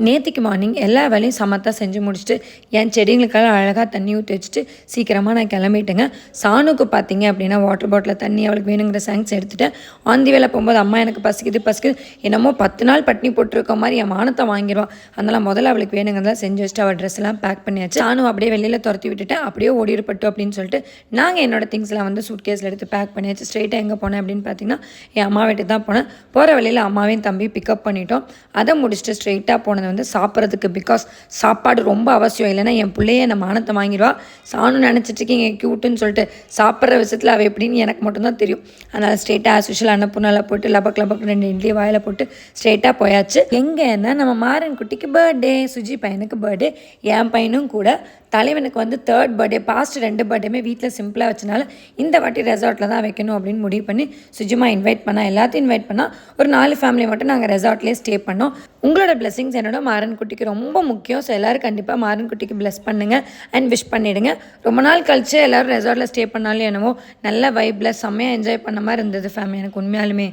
நேற்றுக்கு மார்னிங் எல்லா வேலையும் சமத்தாக செஞ்சு முடிச்சுட்டு என் செடிங்களுக்கெல்லாம் அழகாக தண்ணி ஊற்றி வச்சுட்டு சீக்கிரமாக நான் கிளம்பிட்டேங்க. சாணுக்கு பார்த்தீங்க அப்படின்னா வாட்டர் பாட்டிலில் தண்ணி அவளுக்கு வேணுங்கிற சாங்ஸ் எடுத்துகிட்டேன். ஆந்தி வேலை போகும்போது அம்மா எனக்கு பசிக்குது என்னமோ 10 நாள் பட்டினி போட்டிருக்க மாதிரி என் மானத்தை வாங்கிடுவான். அதனால் முதல்ல அவளுக்கு வேணுங்கிறதா செஞ்சு வச்சுட்டு அவள் ட்ரெஸ் எல்லாம் பேக் பண்ணியாச்சு. சாணும் அப்படியே வெளியில் துரத்தி விட்டுட்டேன். அப்படியே ஓடிருப்பட்டு அப்படின்னு சொல்லிட்டு நாங்கள் என்னோட திங்ஸ்லாம் வந்து சூட் கேஸில் எடுத்து பேக் பண்ணியாச்சு. ஸ்ட்ரெயிட்டாக எங்கே போனேன் அப்படின்னு பார்த்தீங்கன்னா என் அம்மா வீட்டுக்கு தான் போனேன். போகிற வழியில் அம்மாவையும் தம்பி பிக்கப் பண்ணிட்டோம். அதை முடிச்சுட்டு ஸ்ட்ரெயிட்டாக போனது வந்து சாப்பிட்றதுக்கு. பிகாஸ் சாப்பாடு ரொம்ப அவசியம். இல்லைன்னா என் பிள்ளையே நம்ம மானத்தை வாங்கிடுவா. சாணும் நினச்சிட்ருக்கீங்க க்யூட்டுன்னு சொல்லிட்டு சாப்பிட்ற விஷயத்தில் அவள் எப்படின்னு எனக்கு மட்டும்தான் தெரியும். அதனால் ஸ்ட்ரெயிட்டாக ஆஸ் யூஷுவல் அன்னப்பூர்ணாவில் போட்டு லபக் 2 இட்லி வாயில் போட்டு ஸ்ட்ரெயிட்டாக போயாச்சு. எங்கன்னா நம்ம மாறன் குட்டிக்கு பர்த்டே, சுஜி பையனுக்கு பர்த்டே, என் பையனும் கூட. தலைவனுக்கு வந்து 3rd பர்த்டே. பாஸ்ட் 2 பர்த்டேமே வீட்டில் சிம்பிளாக வச்சனால இந்த வாட்டி ரெசார்ட்டில் தான் வைக்கணும் அப்படின்னு முடிவு பண்ணி சுஜிமா இன்வைட் பண்ணால் எல்லாத்தையும் இன்வைட் பண்ணால் ஒரு 4 ஃபேமிலி மட்டும் நாங்கள் ரெசார்ட்லேயே ஸ்டே பண்ணோம். உங்களோட பிளெஸிங்ஸ் என்னோட மாறன் குட்டிக்கு ரொம்ப முக்கியம். ஸோ எல்லோரும் கண்டிப்பாக மாறன் குட்டிக்கு பிளெஸ் பண்ணுங்கள் அண்ட் விஷ் பண்ணிவிடுங்க. ரொம்ப நாள் கழிச்சு எல்லோரும் ரெசார்ட்டில் ஸ்டே பண்ணாலும் என்னவோ நல்ல வைப்பில் செம்மையாக என்ஜாய் பண்ண மாதிரி இருந்தது ஃபேமிலி எனக்கு உண்மையாலுமே.